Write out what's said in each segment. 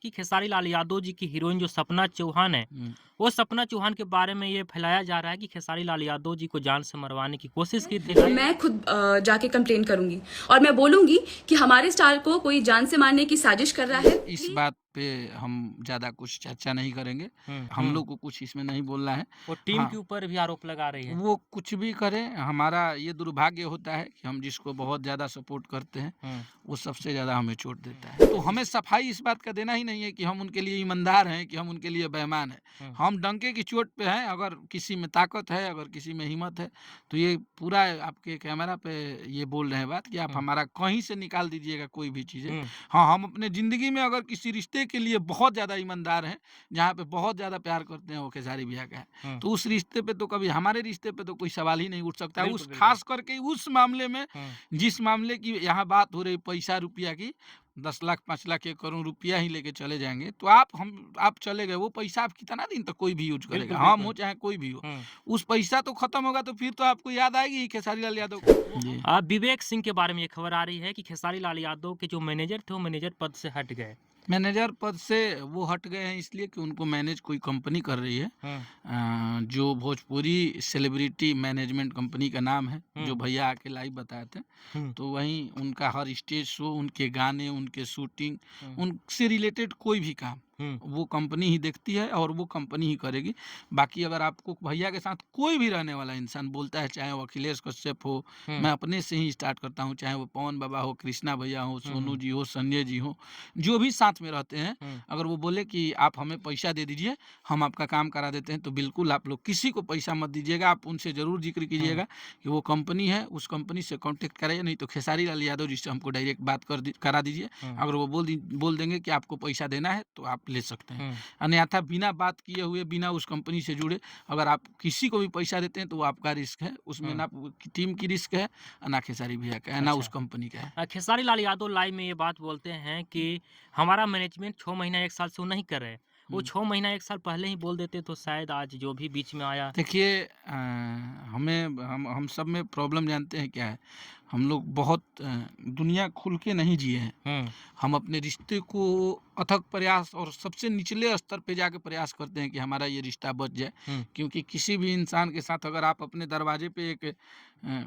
कि खेसारी लाल यादव जी की हीरोइन जो सपना चौहान है, हुँ। वो सपना चौहान के बारे में ये फैलाया जा रहा है कि खेसारी लाल यादव जी को जान से मरवाने की कोशिश की थी। मैं खुद जाके कंप्लेन करूंगी और मैं बोलूंगी कि हमारे स्टार को कोई जान से मारने की साजिश कर रहा है। इस बात पे हम ज़्यादा कुछ चर्चा नहीं करेंगे। हम लोग को कुछ इसमें नहीं बोलना है। वो टीम हाँ, के ऊपर भी आरोप लगा रही है। वो कुछ भी करें, हमारा ये दुर्भाग्य होता है कि हम जिसको बहुत ज़्यादा सपोर्ट करते हैं, हुँ, वो सबसे ज़्यादा हमें चोट देता है। तो हमें सफाई इस बात का देना ही नहीं है कि हम उनके लिए ईमानदार हैं, कि हम उनके लिए बेईमान हैं। हुँ, हम डंके की चोट पे हैं, अगर किसी में ताकत है, अगर किसी में हिम्मत है, तो ये पूरा आपके कैमरा पे ये बोल रहे हैं बात कि आप हुँ, हमारा कहीं से निकाल दीजिएगा कोई भी चीज़ें। हुँ, हाँ, हम अपने ज़िंदगी में अगर किसी रिश्ते के लिए बहुत ज़्यादा ईमानदार हैं, जहाँ पे बहुत ज़्यादा प्यार करते हैं, वो खेसारी भैया का है। हुँ। तो उस रिश्ते पे तो कभी हमारे रिश्ते पे तो कोई सवाल ही नहीं उठ सकता। बिल्कुल, उस बिल्कुल। ख़ास करके उस मामले में, हुँ, जिस मामले की यहाँ बात हो रही पैसा रुपया की, 10 लाख 5 लाख 1 करोड़ रुपया ही लेके चले जाएँगे, तो आप चले गए, वो पैसा आप कितना दिन तक कोई भी यूज़ बिल्कुल, करेगा, हम हो बिल्कुल। चाहे कोई भी हो। हुँ। उस पैसा तो खत्म होगा, तो फिर तो आपको याद आएगी ही खेसारी लाल यादव को। जी। विवेक सिंह के बारे में ये खबर आ रही है कि खेसारी लाल यादव के जो मैनेजर थे, वो मैनेजर पद से हट गए। मैनेजर पद से वो हट गए हैं इसलिए कि उनको मैनेज कोई कंपनी कर रही है, हुँ, जो भोजपुरी सेलिब्रिटी मैनेजमेंट कंपनी का नाम है, जो हुँ, भैया आके लाइव बताए थे। हुँ, तो वहीं उनका हर स्टेज शो, उनके गाने, उनके शूटिंग, हुँ, उनसे रिलेटेड कोई भी काम हुँ, वो कंपनी ही देखती है और वो कंपनी ही करेगी। बाकी अगर आपको भैया के साथ कोई भी रहने वाला इंसान बोलता है, चाहे वो अखिलेश कश्यप हो, हुँ, मैं अपने से ही स्टार्ट करता हूँ, चाहे वो पवन बाबा हो, कृष्णा भैया हो, हुँ, सोनू हुँ, जी हो, संजय जी हो, जो भी साथ में रहते हैं, हुँ, अगर वो बोले कि आप हमें पैसा दे दीजिए, हम आपका काम करा देते हैं, तो बिल्कुल आप लोग किसी को पैसा मत दीजिएगा। आप उनसे ज़रूर ज़िक्र हुँ, कीजिएगा कि वो कंपनी है, उस कंपनी से कॉन्टैक्ट कराइए, नहीं तो खेसारी लाल यादव जी से हमको डायरेक्ट बात करा दीजिए। हुँ, अगर वो बोल देंगे कि आपको पैसा देना है, तो आप ले सकते हैं। हुँ, अन्यथा बिना बात किए हुए, बिना उस कंपनी से जुड़े अगर आप किसी को भी पैसा देते हैं, तो वो आपका रिस्क है। उसमें हुँ। ना टीम की रिस्क है, ना खेसारी भैया का है, ना उस अच्छा। कंपनी का है। खेसारी लाल यादव लाइव में ये बात बोलते हैं कि हमारा मैनेजमेंट 6 महीना 1 साल से वो नहीं कर रहे। वो हुँ। 6 महीना 1 साल पहले ही बोल देते तो शायद आज जो भी बीच में आया। देखिए, हमें हम सब में प्रॉब्लम जानते हैं क्या है? हम लोग बहुत दुनिया खुल के नहीं जिए हैं। हुँ, हम अपने रिश्ते को अथक प्रयास और सबसे निचले स्तर पे जाके प्रयास करते हैं कि हमारा ये रिश्ता बच जाए। हुँ, क्योंकि किसी भी इंसान के साथ अगर आप अपने दरवाजे पे एक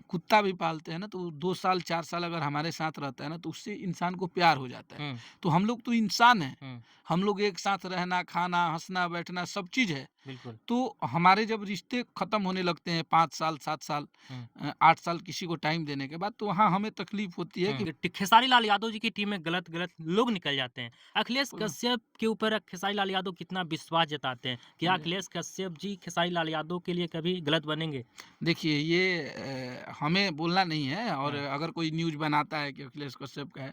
कुत्ता भी पालते हैं ना, तो 2 साल 4 साल अगर हमारे साथ रहता है ना, तो उससे इंसान को प्यार हो जाता है। हुँ, तो हम लोग तो इंसान हैं। हुँ, हम लोग एक साथ रहना, खाना, हँसना, बैठना सब चीज़ है। बिल्कुल। तो हमारे जब रिश्ते ख़त्म होने लगते हैं 5 साल, 7 साल, हुँ, 8 साल किसी को टाइम देने के बाद, तो वहाँ हमें तकलीफ़ होती है कि हुँ। खेसारी लाल यादव जी की टीम में गलत-गलत लोग निकल जाते हैं। अखिलेश कश्यप के ऊपर खेसारी लाल यादव कितना विश्वास जताते हैं? क्या अखिलेश कश्यप जी खेसारी लाल यादव के लिए कभी गलत बनेंगे? देखिए, ये हमें बोलना नहीं है, और हुँ, अगर कोई न्यूज़ बनाता है कि अखिलेश कश्यप का है,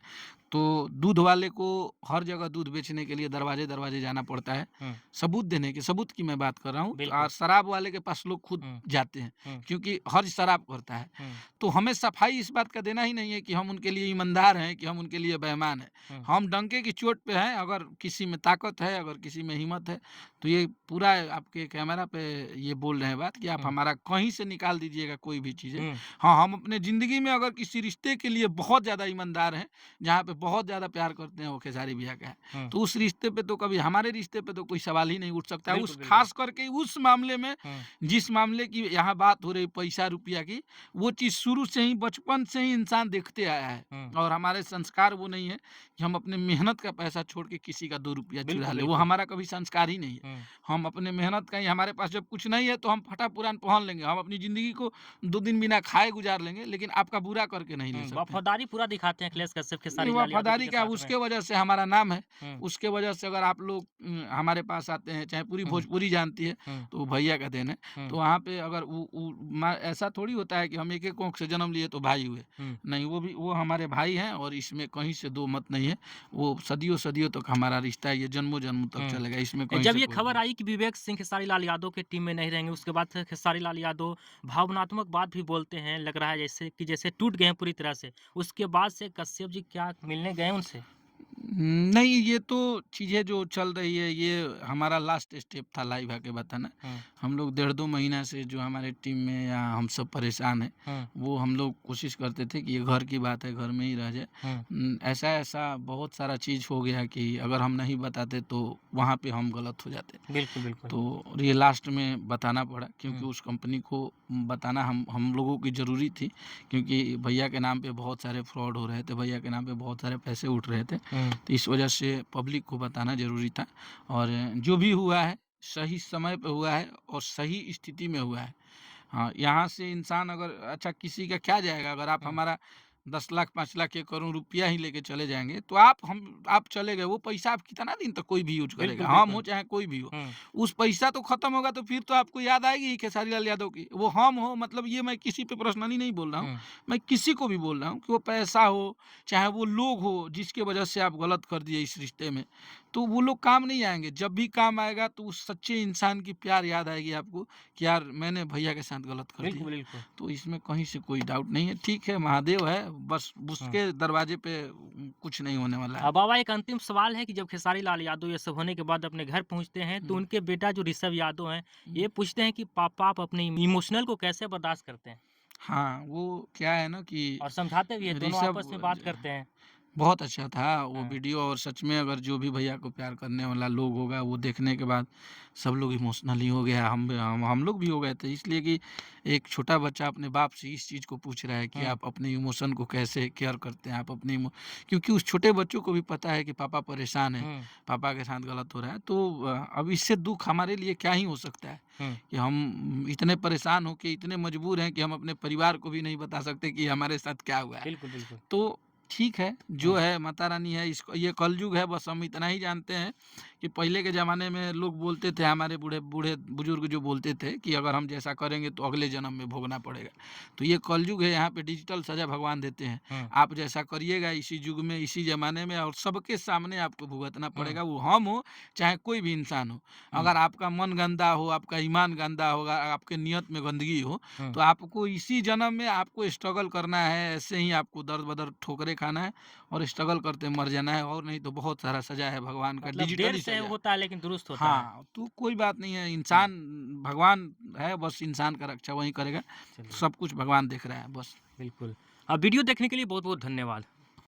तो दूध वाले को हर जगह दूध बेचने के लिए दरवाजे-दरवाजे जाना पड़ता है। हुँ, सबूत की मैं बात कर रहा हूँ, और बिल्कुल। शराब वाले के पास लोग खुद हुँ, जाते हैं, हुँ, क्योंकि हर शराब करता है। हुँ, तो हमें सफाई इस बात का देना ही नहीं है कि हम उनके लिए ईमानदार हैं, कि हम उनके लिए बेईमान हैं। हुँ, हम डंके की चोट पे हैं, अगर किसी में ताकत है, अगर किसी में हिम्मत है, तो ये पूरा आपके कैमरा पे ये बोल रहे हैं बात कि आप हुँ, हमारा कहीं से निकाल दीजिएगा कोई भी चीज़ें। हुँ, हाँ, हम अपने ज़िंदगी में अगर किसी रिश्ते के लिए बहुत ज़्यादा ईमानदार हैं, जहाँ पे बहुत ज़्यादा प्यार करते हैं, वो खेसारी भैया का है। हुँ। तो उस रिश्ते पे तो कभी हमारे रिश्ते पे तो कोई सवाल ही नहीं उठ सकता। बिल्कुल, उस बिल्कुल। ख़ास करके उस मामले में, हुँ, जिस मामले की यहाँ बात हो रही पैसा रुपया की, वो चीज़ शुरू से ही, बचपन से ही इंसान देखते आया है, हुँ। और हमारे संस्कार वो नहीं है कि हम अपने मेहनत का पैसा छोड़ के किसी का 2 रुपया चुरा बिल्कुल, लें, वो बिल्कुल। हमारा कभी संस्कार ही नहीं है। हुँ, हम अपने मेहनत का ही, हमारे पास जब कुछ नहीं है तो हम फटा-पुरान पहन लेंगे, हम अपनी ज़िंदगी को 2 दिन बिना खाए गुज़ार लेंगे, लेकिन आपका बुरा करके नहीं ले हुँ। सकते हैं। वफ़ादारी पूरा दिखाते हैं अखिलेश कश्यप नहीं, खेसारी लाल यादव जी वफ़ादारी के क्या, साथ में। उसके वजह से हमारा नाम है। हुँ, उसके वजह से अगर आप लोग हमारे पास आते हैं, चाहे पूरी हुँ, भोजपुरी जानती है, हुँ, तो वो भैया का देन है। हुँ, तो वहाँ पे अगर वो ऐसा थोड़ी होता है कि हम एक-एक कोख से जन्म लिए तो भाई हुए। हुँ। नहीं, वो हमारे भाई हैं, और इसमें कहीं से दो मत नहीं है। वो सदियों-सदियों तक हमारा रिश्ता है, ये जन्मों-जन्म तक चलेगा, इसमें कहीं जब से ये कोई खबर आई कि विवेक सिंह खेसारी लाल यादव की टीम में नहीं रहेंगे, उसके बाद से खेसारी लाल यादव भावनात्मक बात भी बोलते हैं, लग रहा है जैसे टूट गए हैं पूरी तरह से। उसके बाद से कश्यप जी क्या मिलने गए उनसे? नहीं, ये तो चीज़ें जो चल रही है, ये हमारा लास्ट स्टेप था लाइव आके बताना। हुँ, हम लोग 1.5-2 महीना से जो हमारे टीम में या हम सब परेशान हैं, हुँ, वो हम लोग कोशिश करते थे कि ये घर की बात है, घर में ही रह जाए। हुँ। ऐसा-ऐसा बहुत सारा चीज़ हो गया कि अगर हम नहीं बताते तो वहाँ पे हम गलत हो जाते। बिल्कुल, बिल्कुल। तो ये लास्ट में बताना पड़ा क्योंकि हुँ, उस कंपनी को बताना हम लोगों की ज़रूरी थी, क्योंकि भैया के नाम पे बहुत सारे फ्रॉड हो रहे थे, भैया के नाम पे बहुत सारे पैसे उठ रहे थे। हुँ, तो इस वजह से पब्लिक को बताना ज़रूरी था और जो भी हुआ है, सही समय पे हुआ है और सही स्थिति में हुआ है। हाँ, यहाँ से इंसान अगर अच्छा किसी का क्या जाएगा अगर आप हुँ। हमारा 10 लाख 5 लाख 1 करोड़ रुपया ही लेके चले जाएँगे, तो आप चले गए, वो पैसा आप कितना दिन तक कोई भी यूज़ बिल्कुल, करेगा, हम हो बिल्कुल। चाहे कोई भी हो। हुँ, उस पैसा तो खत्म होगा तो फिर तो आपको याद आएगी ही खेसारी लाल यादव की। वो हम हो मतलब ये मैं किसी पे पर्सनली नहीं बोल रहा हूँ, हुँ, मैं किसी को भी बोल रहा हूँ कि वो पैसा हो, चाहे वो लोग हो जिसकी वजह से आप गलत कर दिए इस रिश्ते में, तो वो लोग काम नहीं आएँगे। जब भी काम आएगा तो उस सच्चे इंसान की प्यार याद आएगी आपको कि यार मैंने भैया के साथ गलत कर दिया। बिल्कुल, बिल्कुल। तो इसमें कहीं से कोई डाउट नहीं है। ठीक है, महादेव है, बस हुँ। उसके दरवाजे पे कुछ नहीं होने वाला है। बाबा एक अंतिम सवाल है कि जब खेसारी लाल यादव ये सब होने के बाद अपने घर पहुँचते हैं, तो हुँ, उनके बेटा जो ऋषभ यादव हैं, हुँ। ये पूछते हैं कि पापा आप अपने इमोशनल को कैसे बर्दाश्त करते हैं? हाँ, वो क्या है ना कि और समझाते भी हैं, दोनों ऋषभ आपस में बात करते हैं। बहुत अच्छा था वो हाँ, वीडियो और सच में अगर जो भी भैया को प्यार करने वाला लोग होगा वो देखने के बाद सब लोग इमोशनल ही हो गया हम लोग भी हो गए थे इसलिए कि एक छोटा बच्चा अपने बाप से इस चीज़ को पूछ रहा है कि हुँ, आप अपने इमोशन को कैसे केयर करते हैं आप अपने क्योंकि उस छोटे बच्चों को भी पता है कि पापा परेशान है, हुँ, पापा के साथ गलत हो रहा है तो अब इससे दुख हमारे लिए क्या ही हो सकता है हुँ। कि हम इतने परेशान हो के इतने मजबूर हैं कि हम अपने परिवार को भी नहीं बता सकते कि हमारे साथ क्या हुआ है। बिल्कुल, बिल्कुल। तो ठीक है, जो हुँ, है माता रानी है इसको ये कलयुग है बस हम इतना ही जानते हैं कि पहले के ज़माने में लोग बोलते थे हमारे बूढ़े बूढ़े बुजुर्ग जो बोलते थे कि अगर हम जैसा करेंगे तो अगले जन्म में भोगना पड़ेगा। तो ये कलयुग है यहाँ पे डिजिटल सज़ा भगवान देते हैं। हुँ, आप जैसा करिएगा इसी युग में, इसी ज़माने में और सबके सामने आपको भुगतना हुँ, पड़ेगा, वो हम हो चाहे कोई भी इंसान हो। हुँ, अगर आपका मन गंदा हो, आपका ईमान गंदा होगा, आपके नियत में गंदगी हो हुँ। तो आपको इसी जन्म में आपको स्ट्रगल करना है, ऐसे ही आपको दर-बदर ठोकरें खाना है और स्ट्रगल करते मर जाना है और नहीं तो बहुत सारा सज़ा है भगवान का, मतलब देर डिजिटली से सज़ा। होता है लेकिन दुरुस्त होता है। हाँ, तो कोई बात नहीं है, हुँ, इंसान भगवान है, बस इंसान का रक्षा वही करेगा। चलिए, सब कुछ भगवान देख रहा है बस। बिल्कुल। वीडियो देखने के लिए बहुत-बहुत धन्यवाद।